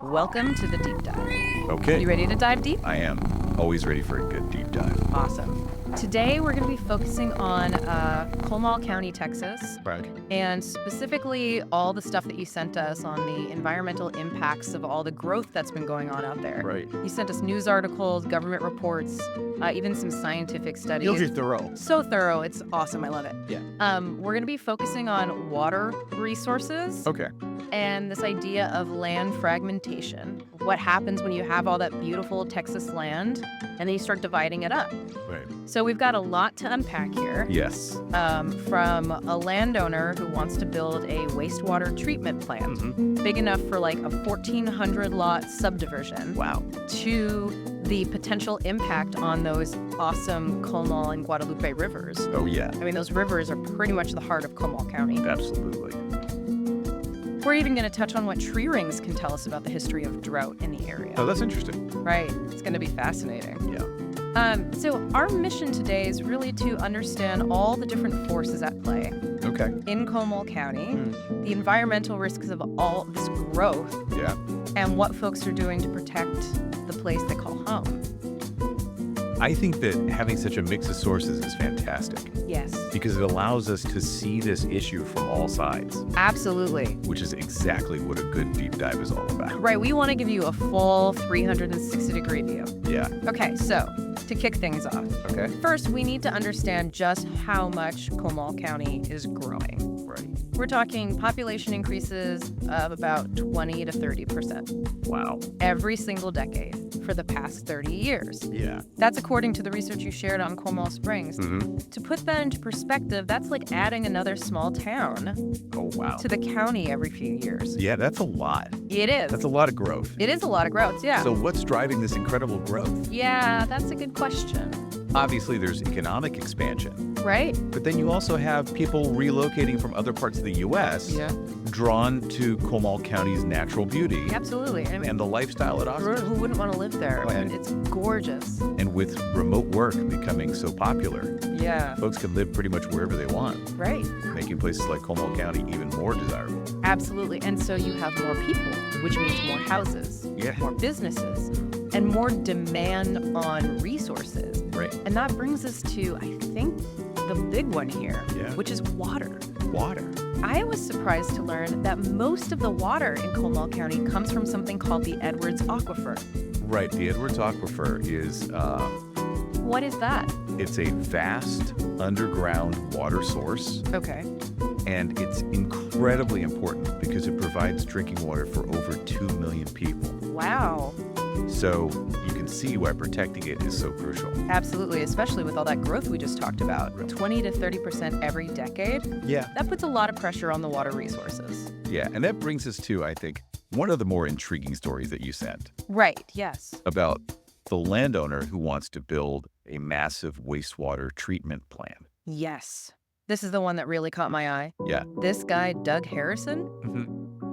Welcome to the deep dive. Okay. You ready to dive deep? I am. Always ready for a good deep dive. Awesome. Today we're going to be focusing on Comal County, Texas, Right. and specifically all the stuff that you sent us on the environmental impacts of all the growth that's been going on out there. Right. You sent us news articles, government reports, even some scientific studies. You're thorough. So thorough. It's awesome. I love it. Yeah. We're going to be focusing on water resources. Okay. And this idea of land fragmentation. What happens when you have all that beautiful Texas land and then you start dividing it up? Right. So we've got a lot to unpack here. Yes. From a landowner who wants to build a wastewater treatment plant, big enough for like a 1,400 lot subdivision. Wow. To the potential impact on those awesome Comal and Guadalupe rivers. Oh, yeah. I mean, those rivers are pretty much the heart of Comal County. Absolutely. We're even going to touch on what tree rings can tell us about the history of drought in the area. Oh, that's interesting. Right. It's going to be fascinating. Yeah. So our mission today is really to understand all the different forces at play Okay. in Comal County, the environmental risks of all this growth, Yeah. and what folks are doing to protect the place they call home. I think that having such a mix of sources is fantastic Yes. because it allows us to see this issue from all sides, Absolutely. which is exactly what a good deep dive is all about. Right. We want to give you a full 360-degree view. Yeah. Okay, so to kick things off, Okay. first we need to understand just how much Comal County is growing. Right. We're talking population increases of about 20 to 30% Wow. every single decade for the past 30 years. Yeah. That's according to the research you shared on Comal Springs. To put that into perspective, that's like adding another small town Oh, wow. to the county every few years. Yeah, that's a lot. It is. That's a lot of growth. It is a lot of growth, yeah. So what's driving this incredible growth? Yeah, that's a good question. Obviously, there's economic expansion, Right? but then you also have people relocating from other parts of the U.S. Yeah. drawn to Comal County's natural beauty Absolutely. I mean, and the lifestyle it offers. who wouldn't want to live there? I mean, Right. it's gorgeous. And with remote work becoming so popular, Yeah. folks can live pretty much wherever they want, Right. making places like Comal County even more desirable. Absolutely. And so you have more people, which means more houses, Yeah. more businesses, and more demand on resources. Right. And that brings us to, I think, the big one here, Yeah. which is water. Water. I was surprised to learn that most of the water in Comal County comes from something called the Edwards Aquifer. Right. The Edwards Aquifer is What is that? it's a vast underground water source. Okay. And it's incredibly important because it provides drinking water for over 2 million people. Wow. So you can see why protecting it is so crucial. Absolutely, especially with all that growth we just talked about. 20 to 30% every decade. Yeah. That puts a lot of pressure on the water resources. Yeah. And that brings us to, I think, one of the more intriguing stories that you sent Right, yes. about the landowner who wants to build a massive wastewater treatment plant. Yes. This is the one that really caught my eye. Yeah. This guy, Doug Harrison,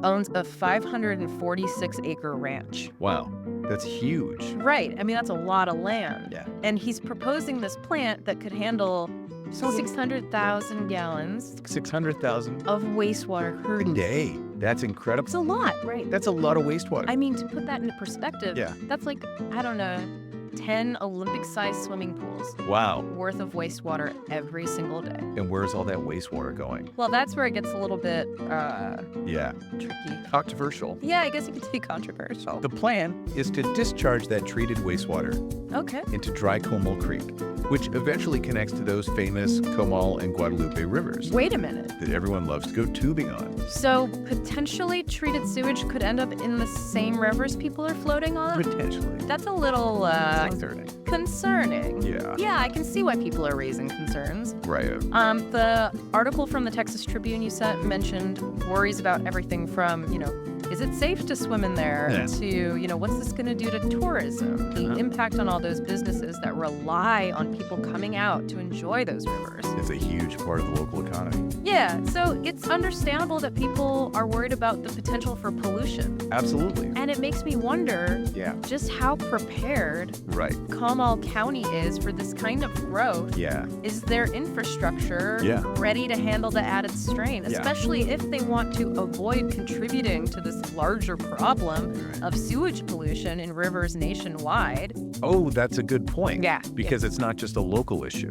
owns a 546-acre ranch. Wow. That's huge. Right. I mean, that's a lot of land. Yeah. And he's proposing this plant that could handle 600,000 gallons 600,000 of wastewater per day. That's incredible. It's a lot, right? That's a lot of wastewater. I mean, to put that into perspective, Yeah. that's like, I don't know, 10 Olympic-sized swimming pools Wow. worth of wastewater every single day. And where's all that wastewater going? Well, that's where it gets a little bit Yeah. tricky. Controversial. Yeah, I guess you could say controversial. The plan is to discharge that treated wastewater Okay. into dry Comal Creek, which eventually connects to those famous Comal and Guadalupe rivers Wait a minute. that everyone loves to go tubing on. So potentially treated sewage could end up in the same rivers people are floating on? Potentially. That's a little Concerning. concerning. Yeah. Yeah, I can see why people are raising concerns. Right. The article from the Texas Tribune you sent mentioned worries about everything from, is it safe to swim in there Yeah. to, what's this going to do to tourism? The impact on all those businesses that rely on people coming out to enjoy those rivers. It's a huge part of the local economy. Yeah, so it's understandable that people are worried about the potential for pollution. Absolutely. And it makes me wonder Yeah. just how prepared Right. Comal County is for this kind of growth. Yeah. Is their infrastructure Yeah. ready to handle the added strain, Yeah. especially if they want to avoid contributing to this this larger problem of sewage pollution in rivers nationwide. Oh, that's a good point. Yeah. Because it's not just a local issue.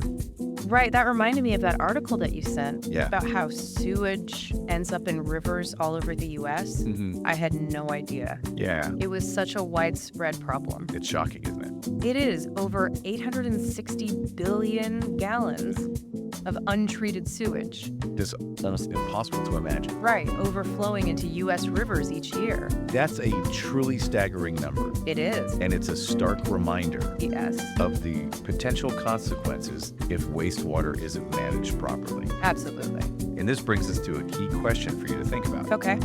Right. That reminded me of that article that you sent Yeah. about how sewage ends up in rivers all over the U.S. I had no idea. Yeah. It was such a widespread problem. It's shocking, isn't it? It is over 860 billion gallons of untreated sewage. It's almost impossible to imagine. Right, overflowing into U.S. rivers each year. That's a truly staggering number. It is. And it's a stark reminder Yes, of the potential consequences if wastewater isn't managed properly. absolutely. And this brings us to a key question for you to think about. Okay.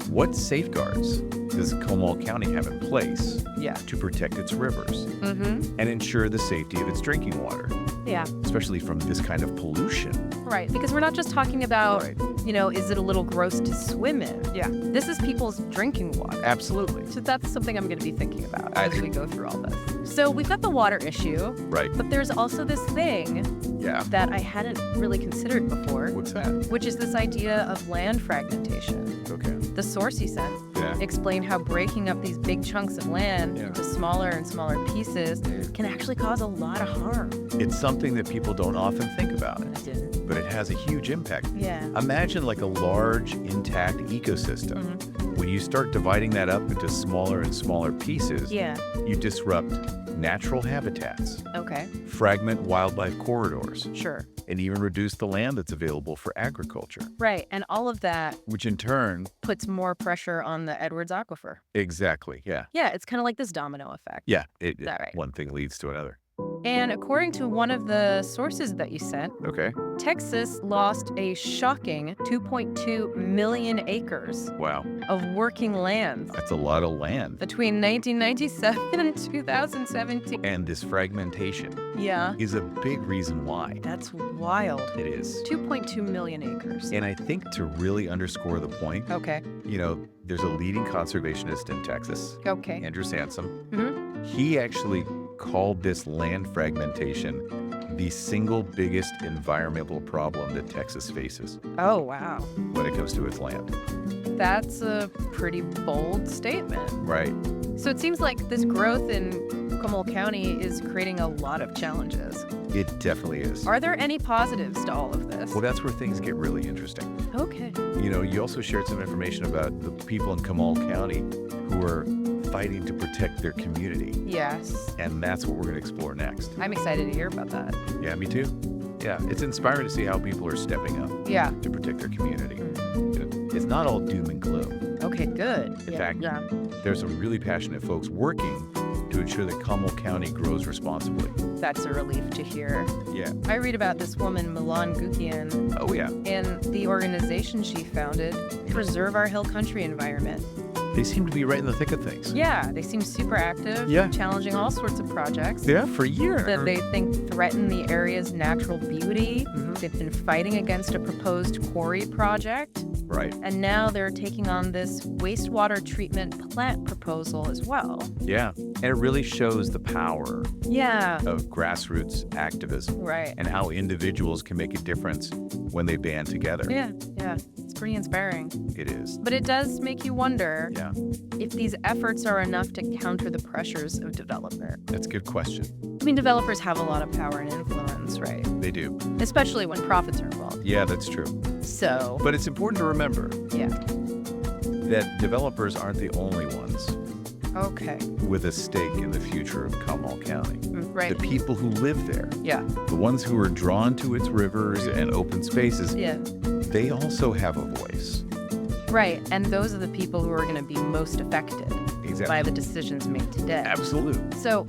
What safeguards does Comal County have in place Yeah. to protect its rivers Mm-hmm. and ensure the safety of its drinking water, Yeah. especially from this kind of pollution? Right, because we're not just talking about, Right. is it a little gross to swim in? Yeah. This is people's drinking water. Absolutely. So that's something I'm going to be thinking about I as we think- go through all this. So we've got the water issue, Right. but there's also this thing Yeah. that I hadn't really considered before, What's that? which is this idea of land fragmentation. Okay. The source you sent Yeah. explained how breaking up these big chunks of land Yeah. into smaller and smaller pieces can actually cause a lot of harm. It's something that people don't often think about, I didn't. but it has a huge impact. Yeah. Imagine like a large, intact ecosystem. When you start dividing that up into smaller and smaller pieces, Yeah. you disrupt natural habitats, Okay. fragment wildlife corridors, Sure. and even reduce the land that's available for agriculture, Right. And all of that which in turn, puts more pressure on the Edwards Aquifer. exactly, yeah. Yeah. It's kind of like this domino effect. Yeah, that right? one thing leads to another. And according to one of the sources that you sent, Okay, Texas lost a shocking 2.2 million acres wow, of working land that's a lot of land. between 1997 and 2017. And this fragmentation Yeah. is a big reason why. That's wild. It is. 2.2 million acres. And I think to really underscore the point, Okay. there's a leading conservationist in Texas, Okay. Andrew Sansom. Mhm. He actually called this land fragmentation the single biggest environmental problem that Texas faces Oh, wow. when it comes to its land. That's a pretty bold statement. Right. So it seems like this growth in Comal County is creating a lot of challenges. It definitely is. Are there any positives to all of this? Well, that's where things get really interesting. Okay. You also shared some information about the people in Comal County who are fighting to protect their community. Yes. And that's what we're going to explore next. I'm excited to hear about that. Yeah, me too. Yeah, it's inspiring to see how people are stepping up Yeah. to protect their community. It's not all doom and gloom. Okay, good. In Yeah, fact, yeah. there's some really passionate folks working to ensure that Comal County grows responsibly. That's a relief to hear. Yeah. I read about this woman, Milan Gukian, Oh, yeah. and the organization she founded, Preserve Our Hill Country Environment. They seem to be right in the thick of things. Yeah, they seem super active, Yeah. challenging all sorts of projects Yeah, for years. that they think threaten the area's natural beauty. They've been fighting against a proposed quarry project, Right. and now they're taking on this wastewater treatment plant proposal as well. Yeah. And it really shows the power Yeah, of grassroots activism right. and how individuals can make a difference when they band together. Yeah, it's pretty inspiring. It is. But it does make you wonder Yeah. if these efforts are enough to counter the pressures of development. That's a good question. I mean, developers have a lot of power and influence, right? They do. Especially when profits are involved. Yeah, that's true. So, But it's important to remember yeah. that developers aren't the only ones Okay. with a stake in the future of Comal County. Right. The people who live there, Yeah. the ones who are drawn to its rivers and open spaces, Yeah. they also have a voice. Right. And those are the people who are going to be most affected Exactly. by the decisions made today. Absolutely. So,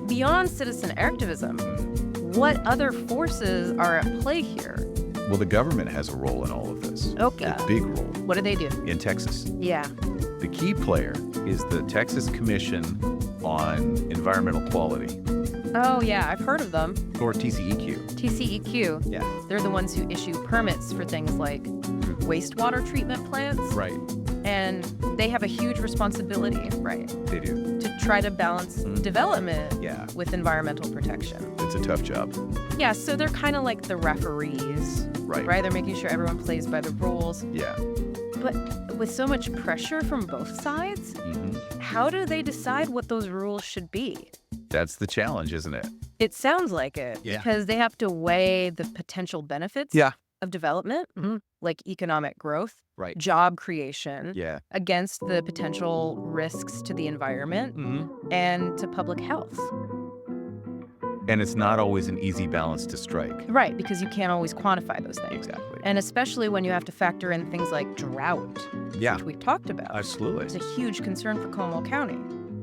beyond citizen activism, what other forces are at play here? Well, the government has a role in all of this. Okay. A big role What do they do? in Texas. Yeah. The key player is the Texas Commission on Environmental Quality, Oh, yeah. I've heard of them. or TCEQ. TCEQ. Yeah. They're the ones who issue permits for things like wastewater treatment plants. Right. And they have a huge responsibility, right, They do. to try to balance development Yeah. with environmental protection. It's a tough job. Yeah, so they're kind of like the referees, Right. right? They're making sure everyone plays by the rules. Yeah. But with so much pressure from both sides, how do they decide what those rules should be? That's the challenge, isn't it? It sounds like it, because they have to weigh the potential benefits of development, like economic growth, job creation, against the potential risks to the environment and to public health. And it's not always an easy balance to strike. Right, because you can't always quantify those things. Exactly. And especially when you have to factor in things like drought, which we've talked about. Absolutely. It's a huge concern for Comal County.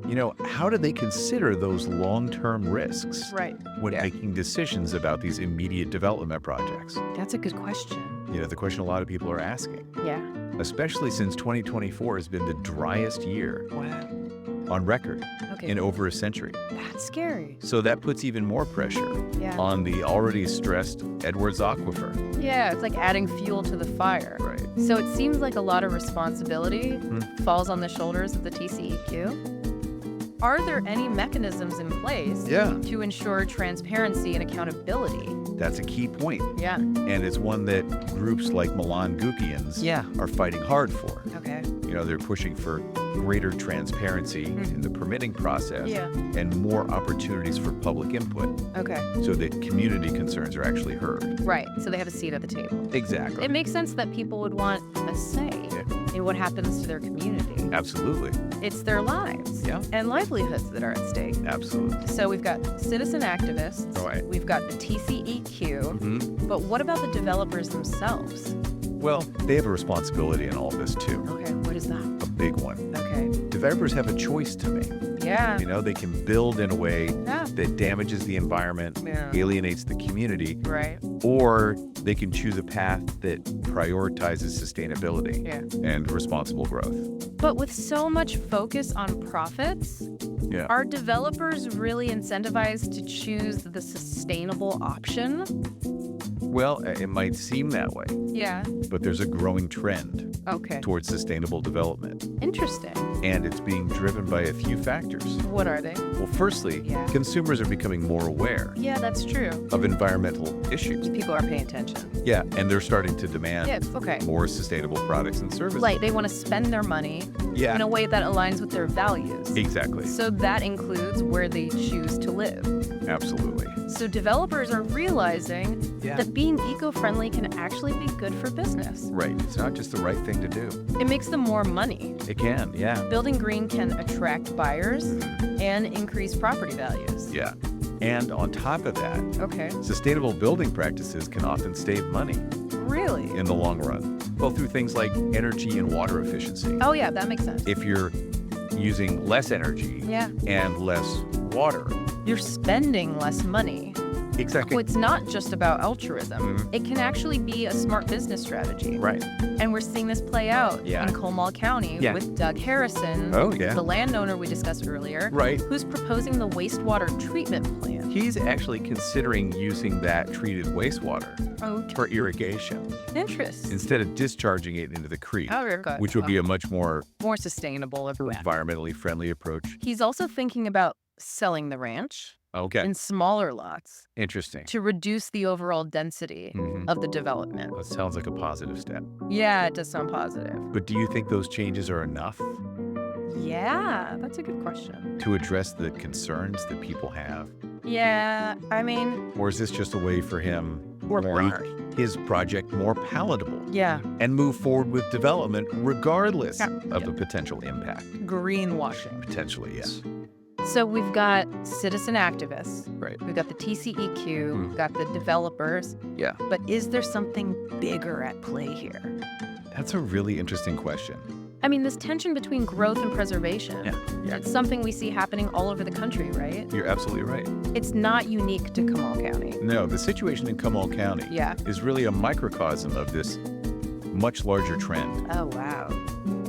You know, how do they consider those long-term risks when making decisions about these immediate development projects? That's a good question. You know, the question a lot of people are asking. Yeah. Especially since 2024 has been the driest year on record in over a century. That's scary. So that puts even more pressure on the already stressed Edwards Aquifer. Yeah, it's like adding fuel to the fire. Right. So it seems like a lot of responsibility falls on the shoulders of the TCEQ. Are there any mechanisms in place to ensure transparency and accountability? That's a key point. Yeah. And it's one that groups like Milan Gukians are fighting hard for. Okay. You know, they're pushing for greater transparency in the permitting process and more opportunities for public input. Okay. So that community concerns are actually heard. Right. So they have a seat at the table. Exactly. It makes sense that people would want a say in what happens to their community. Absolutely. It's their lives and livelihoods that are at stake. Absolutely. So we've got citizen activists. Right. We've got the TCEQ. But what about the developers themselves? Well, they have a responsibility in all this too. Okay, what is that? A big one. Okay. Developers have a choice to make. Yeah. You know, they can build in a way that damages the environment, alienates the community, or they can choose a path that prioritizes sustainability and responsible growth. But with so much focus on profits, are developers really incentivized to choose the sustainable option? Well, it might seem that way. Yeah. But there's a growing trend towards sustainable development. Interesting. And it's being driven by a few factors. What are they? Well, firstly, consumers are becoming more aware that's true. of environmental issues. People are paying attention. Yeah, and they're starting to demand more sustainable products and services. Like they want to spend their money in a way that aligns with their values. Exactly. So that includes where they choose to live. Absolutely. So developers are realizing that being eco-friendly can actually be good for business. Right. It's not just the right thing to do. It makes them more money. It can, Building green can attract buyers and increase property values. Yeah. And on top of that, sustainable building practices can often save money. Really? In the long run. Well, through things like energy and water efficiency. Oh, yeah, that makes sense. If you're using less energy and less water, you're spending less money. Exactly. So it's not just about altruism. It can actually be a smart business strategy. Right. And we're seeing this play out in Comal County with Doug Harrison, the landowner we discussed earlier, who's proposing the wastewater treatment plant. He's actually considering using that treated wastewater for irrigation. Interesting. Instead of discharging it into the creek, which would be a much more sustainable, environmentally friendly approach. He's also thinking about selling the ranch in smaller lots. Interesting. To reduce the overall density of the development. That sounds like a positive step. Yeah, it does sound positive. But do you think those changes are enough? Yeah, that's a good question. To address the concerns that people have? Yeah, I mean... Or is this just a way for him to make his project more palatable? Yeah. And move forward with development regardless of the potential impact? Greenwashing. Potentially, yes. So we've got citizen activists. Right. We've got the TCEQ. We've got the developers. Yeah. But is there something bigger at play here? That's a really interesting question. I mean, this tension between growth and preservation. It's something we see happening all over the country, right? You're absolutely right. It's not unique to Comal County. No, the situation in Comal County is really a microcosm of this much larger trend. Oh, wow.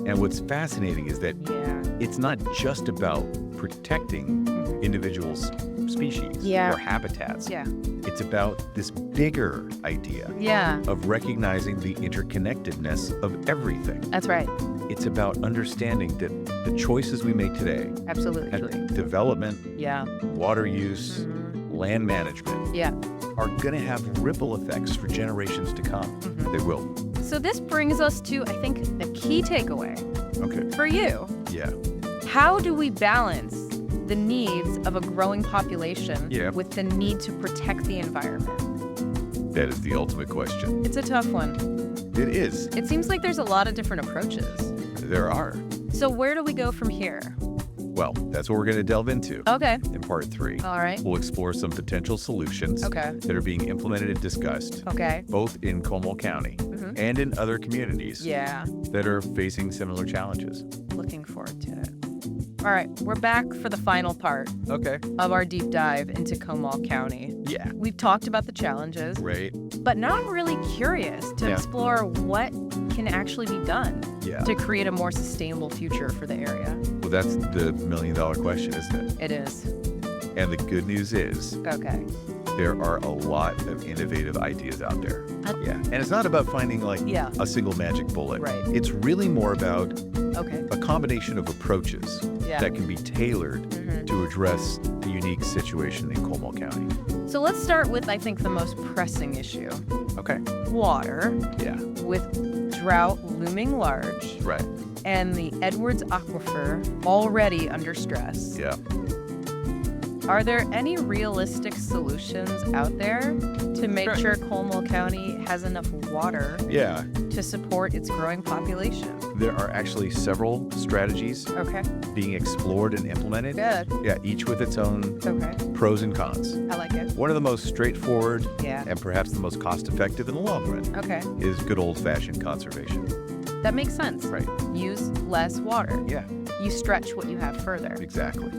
And what's fascinating is that it's not just about protecting individuals' species or habitats. It's about this bigger idea of recognizing the interconnectedness of everything. That's right. It's about understanding that the choices we make today, development, water use, land management, are going to have ripple effects for generations to come. They will. So this brings us to, I think, a key takeaway. Okay. For you. Yeah. How do we balance the needs of a growing population with the need to protect the environment? That is the ultimate question. It's a tough one. It is. It seems like there's a lot of different approaches. There are. So where do we go from here? Well, that's what we're going to delve into. Okay. In part 3. All right. We'll explore some potential solutions that are being implemented and discussed. Okay. Both in Comal County and in other communities that are facing similar challenges. Looking forward to it. All right, we're back for the final part of our deep dive into Comal County. Yeah. We've talked about the challenges. Right. But now I'm really curious to explore what can actually be done to create a more sustainable future for the area. Well, that's the million-dollar question, isn't it? It is. And the good news is there are a lot of innovative ideas out there. And it's not about finding like a single magic bullet. Right. It's really more about a combination of approaches that can be tailored to address the unique situation in Comal County. So let's start with, I think, the most pressing issue. Okay. Water. Yeah. With drought looming large. Right. And the Edwards Aquifer already under stress. Yeah. Are there any realistic solutions out there to make sure Comal County has enough water to support its growing population? There are actually several strategies being explored and implemented. Good. Yeah, each with its own pros and cons. I like it. One of the most straightforward and perhaps the most cost-effective in the long run is good old-fashioned conservation. That makes sense. Right. Use less water. Yeah. You stretch what you have further. Exactly.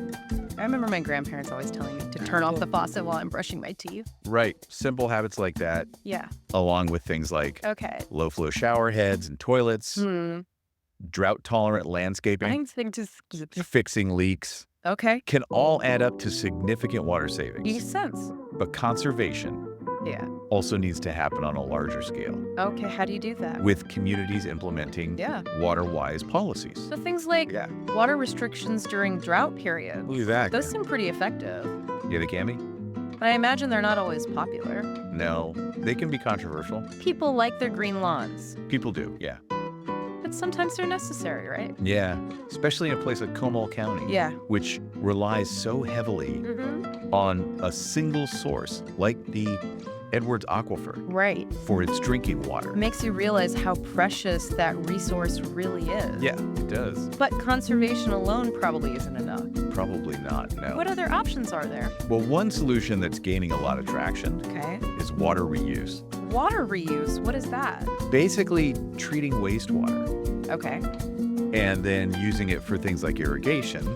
I remember my grandparents always telling me to turn off the faucet while I'm brushing my teeth. Right. Simple habits like that. Yeah. Along with things like low-flow shower heads and toilets, drought-tolerant landscaping, fixing leaks, can all add up to significant water savings. Makes sense. But conservation also needs to happen on a larger scale. Okay, how do you do that? With communities implementing water-wise policies. So things like water restrictions during drought periods. Exactly. Those seem pretty effective. Yeah, they can be. But I imagine they're not always popular. No, they can be controversial. People like their green lawns. People do, yeah. But sometimes they're necessary, right? Yeah, especially in a place like Comal County, which relies so heavily on a single source like the Edwards Aquifer for its drinking water. It makes you realize how precious that resource really is. Yeah, it does. But conservation alone probably isn't enough. Probably not, no. What other options are there? Well, one solution that's gaining a lot of traction is water reuse. Water reuse? What is that? Basically, treating wastewater. Okay. And then using it for things like irrigation,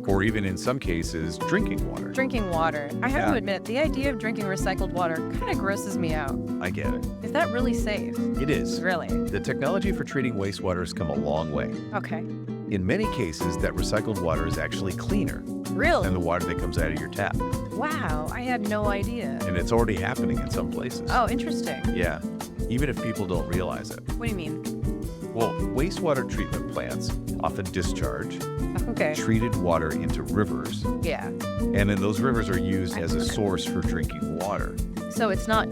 or even in some cases, drinking water. Drinking water. I have to admit, the idea of drinking recycled water kind of grosses me out. I get it. Is that really safe? It is. Really? The technology for treating wastewater has come a long way. Okay. In many cases, that recycled water is actually cleaner than the water that comes out of your tap. Wow, I had no idea. And it's already happening in some places. Oh, interesting. Yeah, even if people don't realize it. What do you mean? Well, wastewater treatment plants often discharge treated water into rivers. Yeah. And then those rivers are used as a source for drinking water. So it's not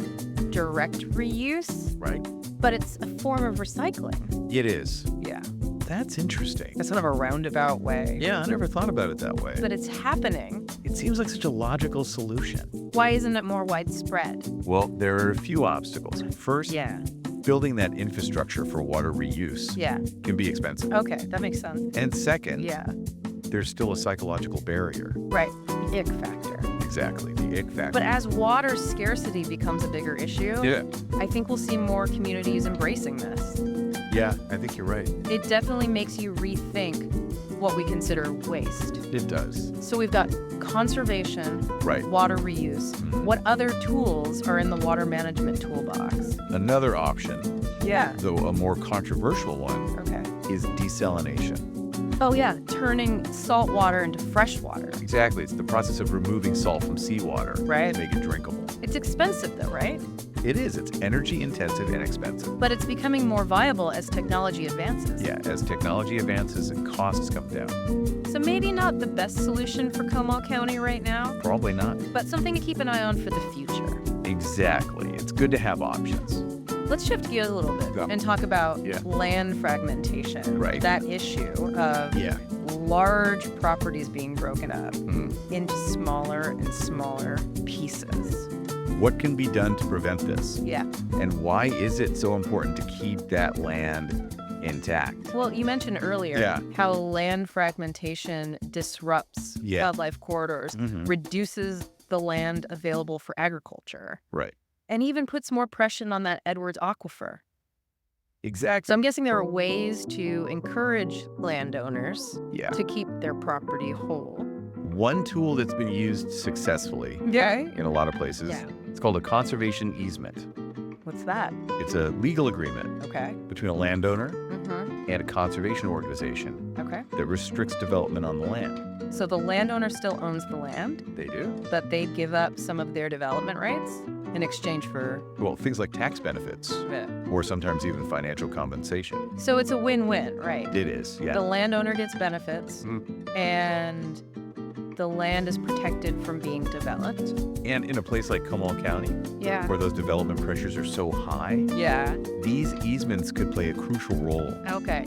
direct reuse? Right. But it's a form of recycling. It is. Yeah. That's interesting. That's sort of a roundabout way. Yeah, I never thought about it that way. But it's happening. It seems like such a logical solution. Why isn't it more widespread? Well, there are a few obstacles. First, building that infrastructure for water reuse can be expensive. Okay, that makes sense. And second, there's still a psychological barrier. Right, the ick factor. Exactly, the ick factor. But as water scarcity becomes a bigger issue, I think we'll see more communities embracing this. Yeah, I think you're right. It definitely makes you rethink what we consider waste. It does. So we've got conservation, water reuse. What other tools are in the water management toolbox? Another option, though a more controversial one, is desalination. Oh yeah, turning salt water into fresh water. Exactly, it's the process of removing salt from seawater to make it drinkable. It's expensive though, right? It is. It's energy intensive and expensive. But it's becoming more viable as technology advances. Yeah, as technology advances and costs come down. So maybe not the best solution for Comal County right now. Probably not. But something to keep an eye on for the future. Exactly. It's good to have options. Let's shift gears a little bit and talk about land fragmentation. Right. That issue of large properties being broken up into smaller and smaller pieces. What can be done to prevent this? Yeah. And why is it so important to keep that land intact? Well, you mentioned earlier how land fragmentation disrupts wildlife corridors, reduces the land available for agriculture. Right. And even puts more pressure on that Edwards Aquifer. Exactly. So I'm guessing there are ways to encourage landowners to keep their property whole. One tool that's been used successfully in a lot of places, it's called a conservation easement. What's that? It's a legal agreement between a landowner and a conservation organization that restricts development on the land. So the landowner still owns the land? They do. But they give up some of their development rights in exchange for... Well, things like tax benefits or sometimes even financial compensation. So it's a win-win, right? It is, The landowner gets benefits and the land is protected from being developed. And in a place like Comal County, where those development pressures are so high, these easements could play a crucial role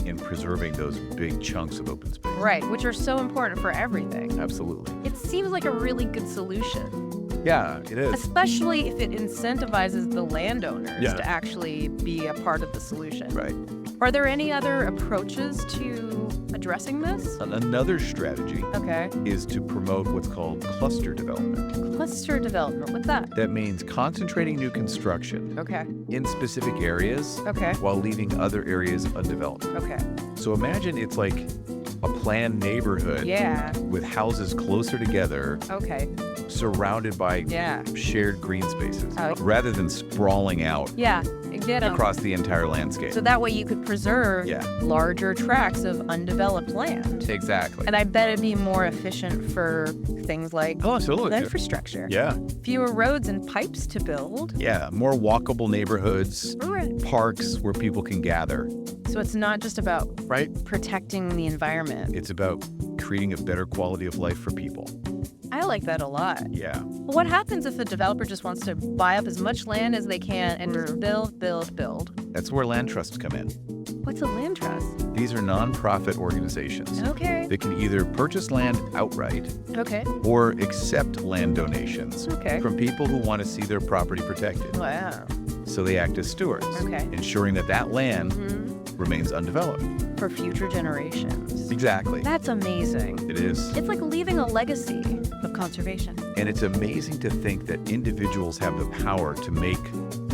in preserving those big chunks of open space. Right, which are so important for everything. Absolutely. It seems like a really good solution. Yeah, it is. Especially if it incentivizes the landowners to actually be a part of the solution. Right. Are there any other approaches to addressing this? Another strategy is to promote what's called cluster development. Cluster development, what's that? That means concentrating new construction in specific areas while leaving other areas undeveloped. So imagine it's like a planned neighborhood with houses closer together, surrounded by shared green spaces, rather than sprawling out across the entire landscape. So that way you could preserve larger tracts of undeveloped land. Exactly. And I bet it'd be more efficient for things like infrastructure. Fewer roads and pipes to build. More walkable neighborhoods, parks where people can gather. So it's not just about protecting the environment. It's about creating a better quality of life for people. I like that a lot. But what happens if a developer just wants to buy up as much land as they can and just build? That's where land trusts come in. What's a land trust? These are nonprofit organizations that can either purchase land outright or accept land donations from people who want to see their property protected. Wow. So they act as stewards, ensuring that land remains undeveloped. For future generations. Exactly. That's amazing. It is. It's like leaving a legacy of conservation. And it's amazing to think that individuals have the power to make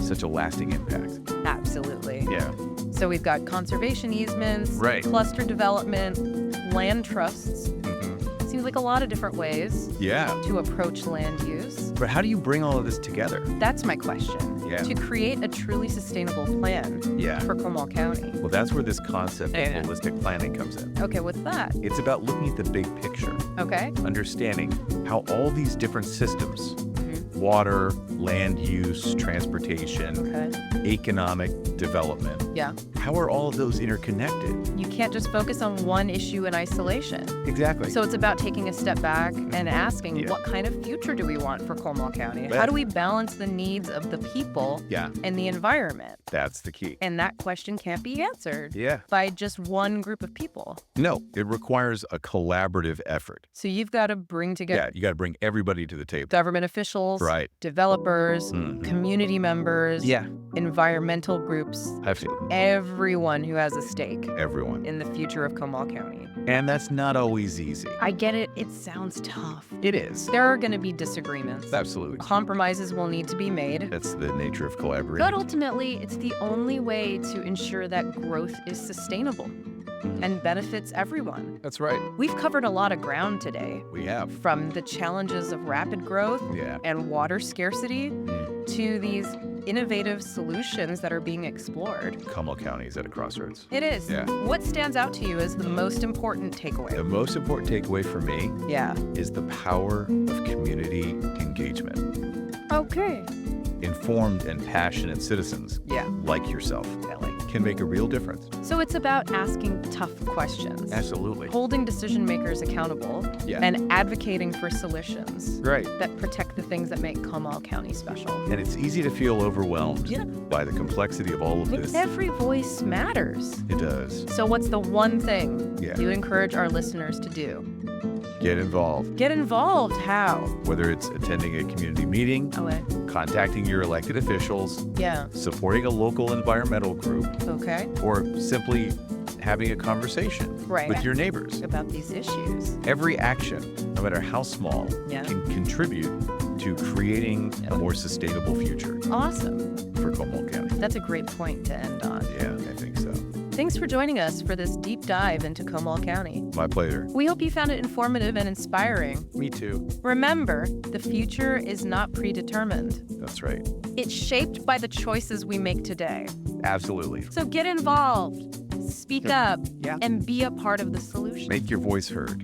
such a lasting impact. Absolutely. Yeah. So we've got conservation easements, cluster development, land trusts. Seems like a lot of different ways to approach land use. But how do you bring all of this together? That's my question. To create a truly sustainable plan for Comal County. Well, that's where this concept of holistic planning comes in. Okay, what's that? It's about looking at the big picture. Understanding how all these different systems, water, land use, transportation, economic development, how are all of those interconnected? You can't just focus on one issue in isolation. Exactly. So it's about taking a step back and asking, what kind of future do we want for Comal County? How do we balance the needs of the people and the environment? That's the key. And that question can't be answered by just one group of people. No, it requires a collaborative effort. So you've got to bring together... you got to bring everybody to the table. Government officials, developers, community members, environmental groups. Everyone who has a stake. Everyone. In the future of Comal County. And that's not always easy. I get it. It sounds tough. It is. There are going to be disagreements. Absolutely. Compromises will need to be made. That's the nature of collaboration. But ultimately, it's the only way to ensure that growth is sustainable and benefits everyone. That's right. We've covered a lot of ground today. We have. From the challenges of rapid growth and water scarcity to these innovative solutions that are being explored. Comal County is at a crossroads. It is. What stands out to you as the most important takeaway? The most important takeaway for me is the power of community engagement. Okay. Informed and passionate citizens like yourself. Like can make a real difference. So it's about asking tough questions. Absolutely. Holding decision makers accountable and advocating for solutions that protect the things that make Comal County special. And it's easy to feel overwhelmed by the complexity of all of this. Every voice matters. It does. So what's the one thing you encourage our listeners to do? Get involved. Get involved. How? Whether it's attending a community meeting, contacting your elected officials, supporting a local environmental group, or simply having a conversation with your neighbors about these issues. Every action, no matter how small, can contribute to creating a more sustainable future. Awesome. For Comal County. That's a great point to end on. Yeah, I think so. Thanks for joining us for this deep dive into Comal County. My pleasure. We hope you found it informative and inspiring. Me too. Remember, the future is not predetermined. That's right. It's shaped by the choices we make today. Absolutely. So get involved, speak up, and be a part of the solution. Make your voice heard.